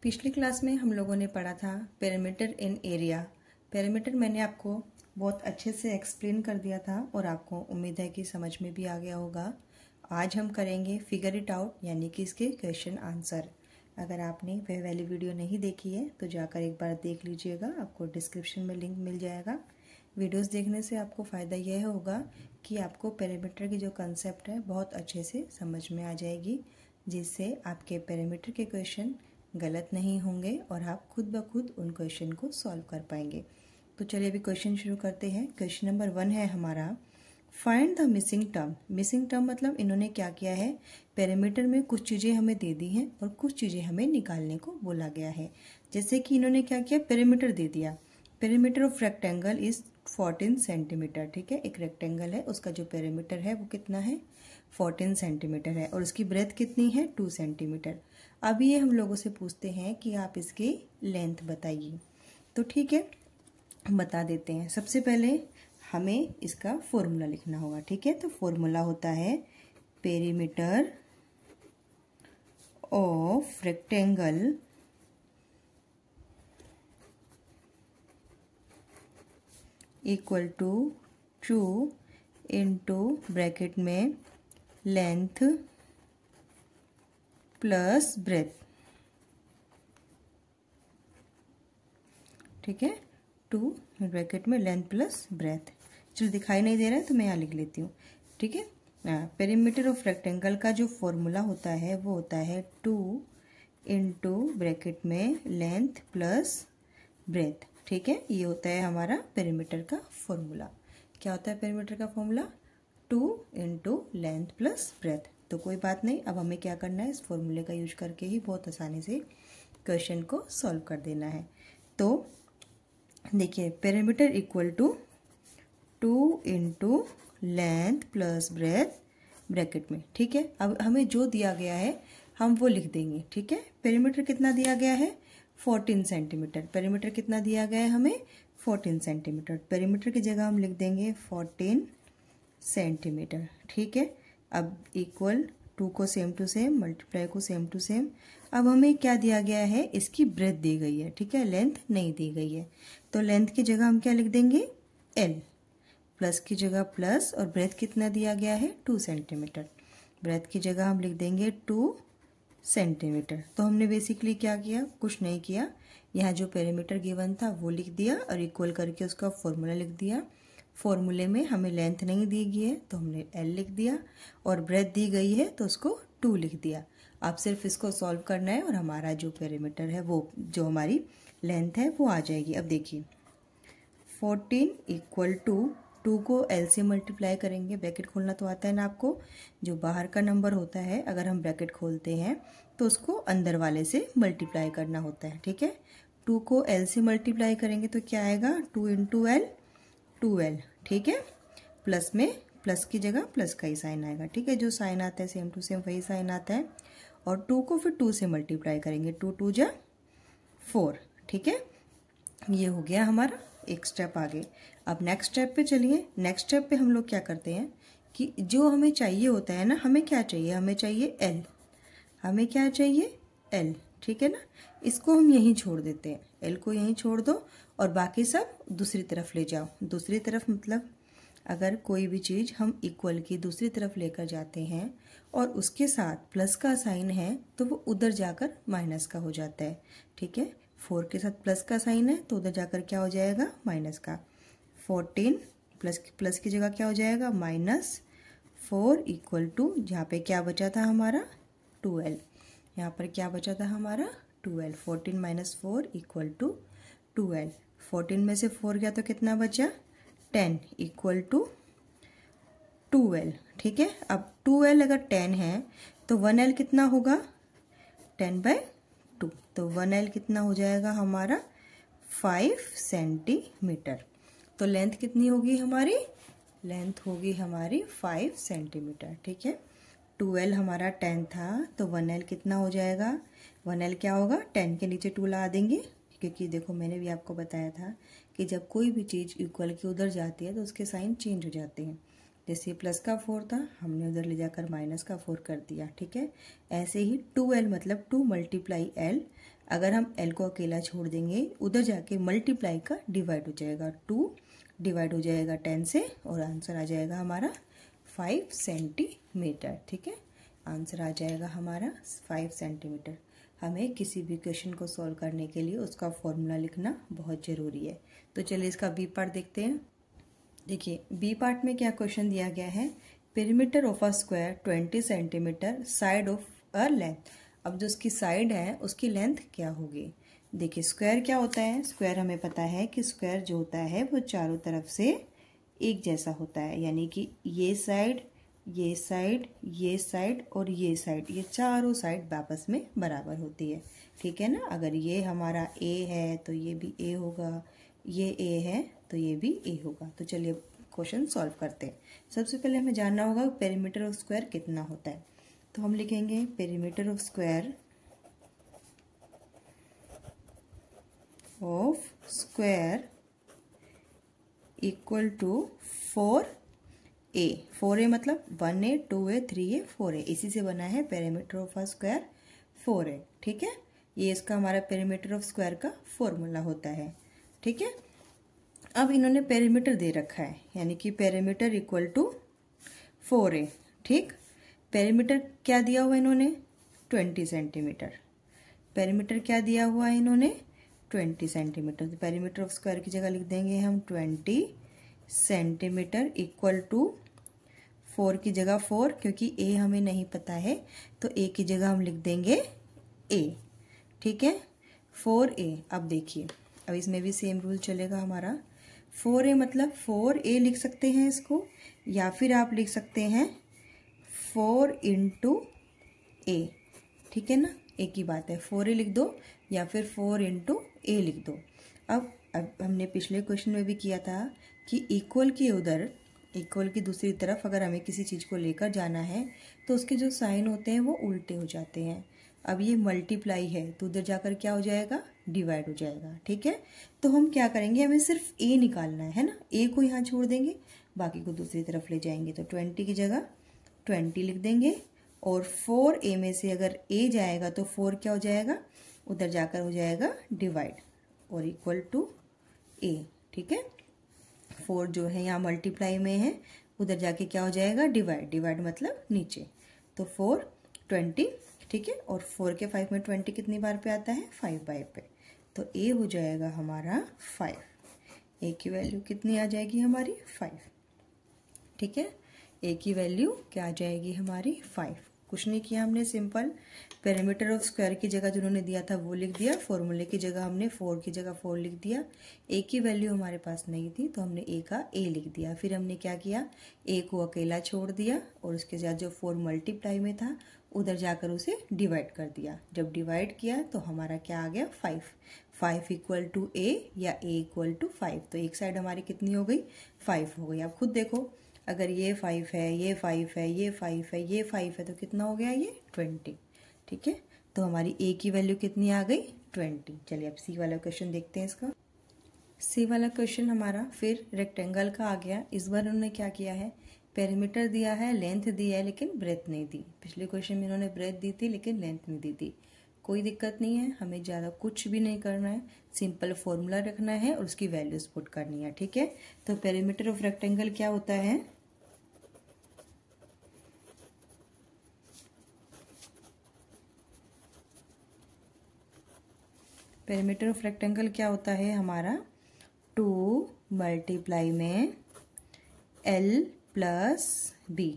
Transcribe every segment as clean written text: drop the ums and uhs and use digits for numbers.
पिछली क्लास में हम लोगों ने पढ़ा था पेरीमीटर इन एरिया। पेरीमीटर मैंने आपको बहुत अच्छे से एक्सप्लेन कर दिया था और आपको उम्मीद है कि समझ में भी आ गया होगा। आज हम करेंगे फिगर इट आउट, यानी कि इसके क्वेश्चन आंसर। अगर आपने वह वाली वीडियो नहीं देखी है तो जाकर एक बार देख लीजिएगा, आपको डिस्क्रिप्शन में लिंक मिल जाएगा। वीडियोस देखने से आपको फ़ायदा यह होगा कि आपको पेरीमीटर की जो कंसेप्ट है बहुत अच्छे से समझ में आ जाएगी, जिससे आपके पेरीमीटर के क्वेश्चन गलत नहीं होंगे और आप खुद ब खुद उन क्वेश्चन को सॉल्व कर पाएंगे। तो चलिए अभी क्वेश्चन शुरू करते हैं। क्वेश्चन नंबर 1 है हमारा, find the missing term. Missing term मतलब इन्होंने क्या किया है, पेरीमीटर में कुछ चीज़ें हमें दे दी हैं और कुछ चीज़ें हमें निकालने को बोला गया है। जैसे कि इन्होंने क्या किया, पेरीमीटर दे दिया। Perimeter of rectangle is 14 centimetre. ठीक है, एक रेक्टेंगल है, उसका जो पेरीमीटर है वो कितना है, 14 सेंटीमीटर है और उसकी ब्रेथ कितनी है, 2 सेंटीमीटर। अब ये हम लोगों से पूछते हैं कि आप इसकी लेंथ बताइए। तो ठीक है, हम बता देते हैं। सबसे पहले हमें इसका फॉर्मूला लिखना होगा। ठीक है, तो फॉर्मूला होता है perimeter of rectangle equal to 2 into bracket में लेंथ प्लस ब्रेथ। ठीक है, 2 ब्रैकेट में लेंथ प्लस ब्रेथ। चलो दिखाई नहीं दे रहा है तो मैं यहाँ लिख लेती हूँ। ठीक है, पेरीमीटर ऑफ रेक्टेंगल का जो फॉर्मूला होता है वो होता है 2 इंटू ब्रैकेट में लेंथ प्लस ब्रेथ। ठीक है, ये होता है हमारा पेरीमीटर का फॉर्मूला। क्या होता है पेरीमीटर का formula, 2 into length plus breath. तो कोई बात नहीं, अब हमें क्या करना है, इस फॉर्मूले का यूज करके ही बहुत आसानी से क्वेश्चन को सॉल्व कर देना है। तो देखिए, perimeter equal to 2 into length plus breadth bracket में। ठीक है, अब हमें जो दिया गया है हम वो लिख देंगे। ठीक है, पेरीमीटर कितना दिया गया है, 14 सेंटीमीटर। पेरीमीटर कितना दिया गया है हमें, 14 सेंटीमीटर। पेरीमीटर की जगह हम लिख देंगे 14 सेंटीमीटर। ठीक है, अब इक्वल 2 को सेम टू सेम, मल्टीप्लाई को सेम टू सेम। अब हमें क्या दिया गया है, इसकी ब्रेथ दी गई है। ठीक है, लेंथ नहीं दी गई है, तो लेंथ की जगह हम क्या लिख देंगे, L। प्लस की जगह प्लस, और ब्रेथ कितना दिया गया है, 2 सेंटीमीटर। ब्रेथ की जगह हम लिख देंगे 2 सेंटीमीटर। तो हमने बेसिकली क्या किया, कुछ नहीं किया, यहाँ जो पेरीमीटर गिवन था वो लिख दिया और इक्वल करके उसका फॉर्मूला लिख दिया। फॉर्मूले में हमें लेंथ नहीं दी गई है तो हमने L लिख दिया, और ब्रेथ दी गई है तो उसको 2 लिख दिया। आप सिर्फ इसको सॉल्व करना है और हमारा जो पेरीमीटर है, वो जो हमारी लेंथ है वो आ जाएगी। अब देखिए, 14 इक्वल टू 2 को L से मल्टीप्लाई करेंगे। ब्रैकेट खोलना तो आता है ना आपको, जो बाहर का नंबर होता है अगर हम ब्रैकेट खोलते हैं तो उसको अंदर वाले से मल्टीप्लाई करना होता है। ठीक है, 2 को L से मल्टीप्लाई करेंगे तो क्या आएगा, 2 इंटू L, 2L। ठीक है, प्लस में प्लस की जगह प्लस का ही साइन आएगा। ठीक है, जो साइन आता है सेम टू सेम वही साइन आता है, और 2 को फिर 2 से मल्टीप्लाई करेंगे, 2 2 जा 4। ठीक है, ये हो गया हमारा एक स्टेप आगे। अब नेक्स्ट स्टेप पे चलिए। नेक्स्ट स्टेप पे हम लोग क्या करते हैं कि जो हमें चाहिए होता है ना, हमें क्या चाहिए, हमें चाहिए L। हमें क्या चाहिए, L। ठीक है ना, इसको हम यहीं छोड़ देते हैं, L को यहीं छोड़ दो और बाकी सब दूसरी तरफ ले जाओ। दूसरी तरफ मतलब अगर कोई भी चीज़ हम इक्वल की दूसरी तरफ लेकर जाते हैं और उसके साथ प्लस का साइन है तो वो उधर जाकर माइनस का हो जाता है। ठीक है, 4 के साथ प्लस का साइन है तो उधर जाकर क्या हो जाएगा, माइनस का। 14 प्लस की जगह क्या हो जाएगा, -4 इक्वल टू, यहाँ पे क्या बचा था हमारा, 2L। यहाँ पर क्या बचा था हमारा, 2L। 14 - 4 equal to 2L। 14 में से 4 गया तो कितना बचा, 10 इक्वल टू 2L। ठीक है, अब 2L अगर 10 है तो 1L कितना होगा, 10/2। तो 1L कितना हो जाएगा हमारा, 5 सेंटीमीटर। तो लेंथ कितनी होगी हमारी, लेंथ होगी हमारी 5 सेंटीमीटर। ठीक है, 2L हमारा 10 था तो 1L कितना हो जाएगा, 1L क्या होगा, 10 के नीचे 2 ला देंगे, क्योंकि देखो मैंने भी आपको बताया था कि जब कोई भी चीज़ इक्वल के उधर जाती है तो उसके साइन चेंज हो जाते हैं। जैसे प्लस का 4 था, हमने उधर ले जाकर माइनस का 4 कर दिया। ठीक है, ऐसे ही 2L मतलब 2 × L। अगर हम एल को अकेला छोड़ देंगे उधर जाके मल्टीप्लाई का डिवाइड हो जाएगा, 2 डिवाइड हो जाएगा 10 से और आंसर आ जाएगा हमारा 5 सेंटीमीटर। ठीक है, आंसर आ जाएगा हमारा 5 सेंटीमीटर। हमें किसी भी क्वेश्चन को सॉल्व करने के लिए उसका फॉर्मूला लिखना बहुत ज़रूरी है। तो चलिए इसका बी पार्ट देखते हैं। देखिए बी पार्ट में क्या क्वेश्चन दिया गया है, perimeter of a square 20 centimetre, side of a length. अब जो उसकी साइड है उसकी लेंथ क्या होगी। देखिए स्क्वायर क्या होता है, स्क्वायर हमें पता है कि स्क्वायर जो होता है वो चारों तरफ से एक जैसा होता है, यानी कि ये साइड, ये साइड, ये साइड और ये साइड, ये चारों साइड आपस में बराबर होती है। ठीक है ना, अगर ये हमारा ए है तो ये भी ए होगा, ये ए है तो ये भी ए होगा। तो चलिए क्वेश्चन सॉल्व करते हैं। सबसे पहले हमें जानना होगा पेरीमीटर ऑफ स्क्वायर कितना होता है। तो हम लिखेंगे perimeter of square equal to 4a। 4a मतलब 1a 2a 3a 4a, इसी से बना है perimeter of a square 4a। ठीक है, ये इसका हमारा पेरीमीटर ऑफ स्क्वायर का फॉर्मूला होता है। ठीक है, अब इन्होंने पेरीमीटर दे रखा है, यानी कि पेरीमीटर इक्वल टू 4a। ठीक, पेरीमीटर क्या दिया हुआ इन्होंने 20 सेंटीमीटर। पेरीमीटर क्या दिया हुआ है इन्होंने 20 सेंटीमीटर। तो पेरीमीटर ऑफ स्क्वायर की जगह लिख देंगे हम 20 सेंटीमीटर इक्वल टू 4 की जगह 4, क्योंकि ए हमें नहीं पता है तो ए की जगह हम लिख देंगे ए। ठीक है, 4a। अब देखिए अब इसमें भी सेम रूल चलेगा हमारा। 4a मतलब 4a लिख सकते हैं इसको, या फिर आप लिख सकते हैं 4 इंटू ए। ठीक है ना, एक ही बात है, 4a लिख दो या फिर 4 इंटू ए लिख दो। अब हमने पिछले क्वेश्चन में भी किया था कि इक्वल के उधर, इक्वल की दूसरी तरफ अगर हमें किसी चीज़ को लेकर जाना है तो उसके जो साइन होते हैं वो उल्टे हो जाते हैं। अब ये मल्टीप्लाई है तो उधर जाकर क्या हो जाएगा, डिवाइड हो जाएगा। ठीक है, तो हम क्या करेंगे, हमें सिर्फ ए निकालना है ना, ए को यहाँ छोड़ देंगे, बाकी को दूसरी तरफ ले जाएंगे। तो 20 की जगह 20 लिख देंगे और 4a में से अगर a जाएगा तो 4 क्या हो जाएगा, उधर जाकर हो जाएगा डिवाइड और इक्वल टू a। ठीक है, 4 जो है यहाँ मल्टीप्लाई में है, उधर जाके क्या हो जाएगा डिवाइड, डिवाइड मतलब नीचे। तो 4 20। ठीक है, और 4 के 5 में 20 कितनी बार पे आता है, 5 बार पे। तो a हो जाएगा हमारा 5। a की वैल्यू कितनी आ जाएगी हमारी 5। ठीक है, a की वैल्यू क्या आ जाएगी हमारी 5। कुछ नहीं किया हमने, सिंपल पेरीमीटर ऑफ स्क्वायर की जगह जिन्होंने दिया था वो लिख दिया, फॉर्मूले की जगह हमने 4 की जगह 4 लिख दिया। a की वैल्यू हमारे पास नहीं थी तो हमने a का a लिख दिया। फिर हमने क्या किया, a को अकेला छोड़ दिया और उसके साथ जो 4 मल्टीप्लाई में था उधर जाकर उसे डिवाइड कर दिया। जब डिवाइड किया तो हमारा क्या आ गया 5। 5 इक्वल टू a या a इक्वल टू 5। तो एक साइड हमारी कितनी हो गई, 5 हो गई। आप खुद देखो, अगर ये 5 है, ये 5 है, ये 5 है, ये 5 है तो कितना हो गया ये 20। ठीक है, तो हमारी a की वैल्यू कितनी आ गई 20। चलिए अब सी वाला क्वेश्चन देखते हैं इसका। सी वाला क्वेश्चन हमारा फिर रेक्टेंगल का आ गया। इस बार उन्होंने क्या किया है, पेरीमीटर दिया है, लेंथ दी है लेकिन ब्रेथ नहीं दी। पिछले क्वेश्चन में इन्होंने ब्रेथ दी थी लेकिन लेंथ नहीं दी थी। कोई दिक्कत नहीं है, हमें ज़्यादा कुछ भी नहीं करना है, सिंपल फॉर्मूला रखना है और उसकी वैल्यूज पुट करनी है। ठीक है, तो पेरीमीटर ऑफ रेक्टेंगल क्या होता है, पेरीमीटर ऑफ रेक्टेंगल क्या होता है हमारा 2 मल्टीप्लाई में l प्लस b।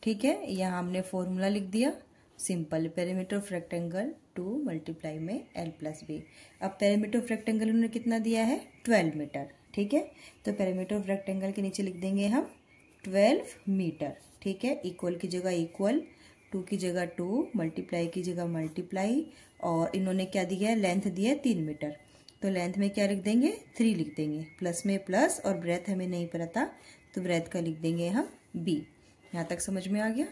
ठीक है, यहाँ हमने फॉर्मूला लिख दिया, simple perimeter of rectangle 2 multiply में l प्लस b। अब पेरीमीटर ऑफ रेक्टेंगल उन्होंने कितना दिया है 12 मीटर। ठीक है, तो पेरीमीटर ऑफ रेक्टेंगल के नीचे लिख देंगे हम 12 मीटर। ठीक है, इक्वल की जगह इक्वल, 2 की जगह 2, मल्टीप्लाई की जगह मल्टीप्लाई, और इन्होंने क्या दिया है, लेंथ दिया है 3 मीटर। तो लेंथ में क्या लिख देंगे 3 लिख देंगे, प्लस में प्लस और ब्रेथ हमें नहीं पता तो ब्रेथ का लिख देंगे हम b। यहाँ तक समझ में आ गया,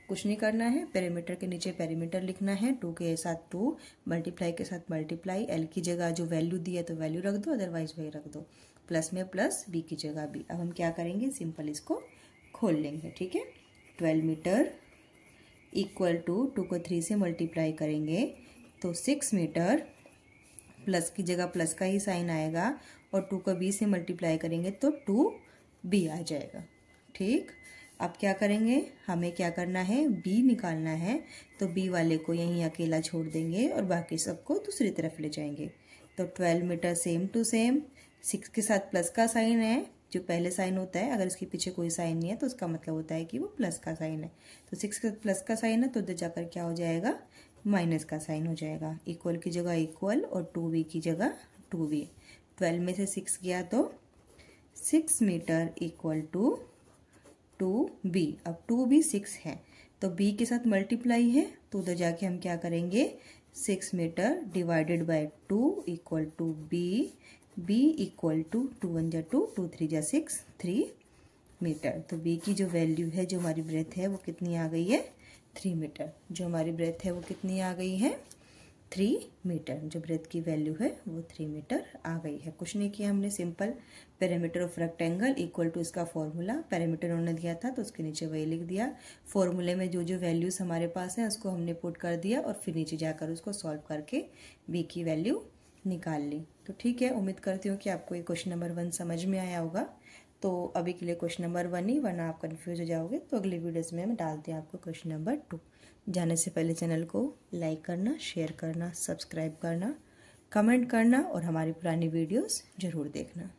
कुछ नहीं करना है, पेरीमीटर के नीचे पेरीमीटर लिखना है, 2 के साथ 2, मल्टीप्लाई के साथ मल्टीप्लाई, l की जगह जो वैल्यू दी है तो वैल्यू रख दो, अदरवाइज वही रख दो, प्लस में प्लस, b की जगह b। अब हम क्या करेंगे, सिंपल इसको खोल लेंगे। ठीक है, 12 मीटर इक्वल टू 2 को 3 से मल्टीप्लाई करेंगे तो 6 मीटर, प्लस की जगह प्लस का ही साइन आएगा और 2 को b से मल्टीप्लाई करेंगे तो 2b आ जाएगा। ठीक, अब क्या करेंगे, हमें क्या करना है, b निकालना है, तो b वाले को यहीं अकेला छोड़ देंगे और बाकी सबको दूसरी तरफ ले जाएंगे। तो 12 मीटर सेम टू सेम, 6 के साथ प्लस का साइन है, जो पहले साइन होता है, अगर इसके पीछे कोई साइन नहीं है तो उसका मतलब होता है कि वो प्लस का साइन है। तो 6 के साथ प्लस का साइन है तो उधर जाकर क्या हो जाएगा, माइनस का साइन हो जाएगा। इक्वल की जगह इक्वल और 2b की जगह 2b। 12 में से 6 गया तो 6 मीटर इक्वल टू 2b। अब 2b 6 है तो b के साथ मल्टीप्लाई है तो उधर जाके हम क्या करेंगे, 6 metre divided by 2 equal to b। b equal to 2 1 जा 2, 2 3 जा 6, 3 मीटर। तो b की जो वैल्यू है, जो हमारी ब्रेथ है, वो कितनी आ गई है, 3 मीटर। जो हमारी ब्रेथ है वो कितनी आ गई है, 3 मीटर। जो ब्रेथ की वैल्यू है वो 3 मीटर आ गई है। कुछ नहीं किया हमने, simple perimeter of rectangle equal to इसका फॉर्मूला, पेरीमीटर उन्होंने दिया था तो उसके नीचे वही लिख दिया। फॉर्मूले में जो जो वैल्यूज हमारे पास है उसको हमने पुट कर दिया और फिर नीचे जाकर उसको सॉल्व करके b की वैल्यू निकाल ली। तो ठीक है, उम्मीद करती हूँ कि आपको ये क्वेश्चन नंबर 1 समझ में आया होगा। तो अभी के लिए क्वेश्चन नंबर 1 ही, वरना आप कंफ्यूज हो जाओगे। तो अगली वीडियोस में मैं डालती हूँ आपको क्वेश्चन नंबर 2। जाने से पहले चैनल को लाइक करना, शेयर करना, सब्सक्राइब करना, कमेंट करना और हमारी पुरानी वीडियोस ज़रूर देखना।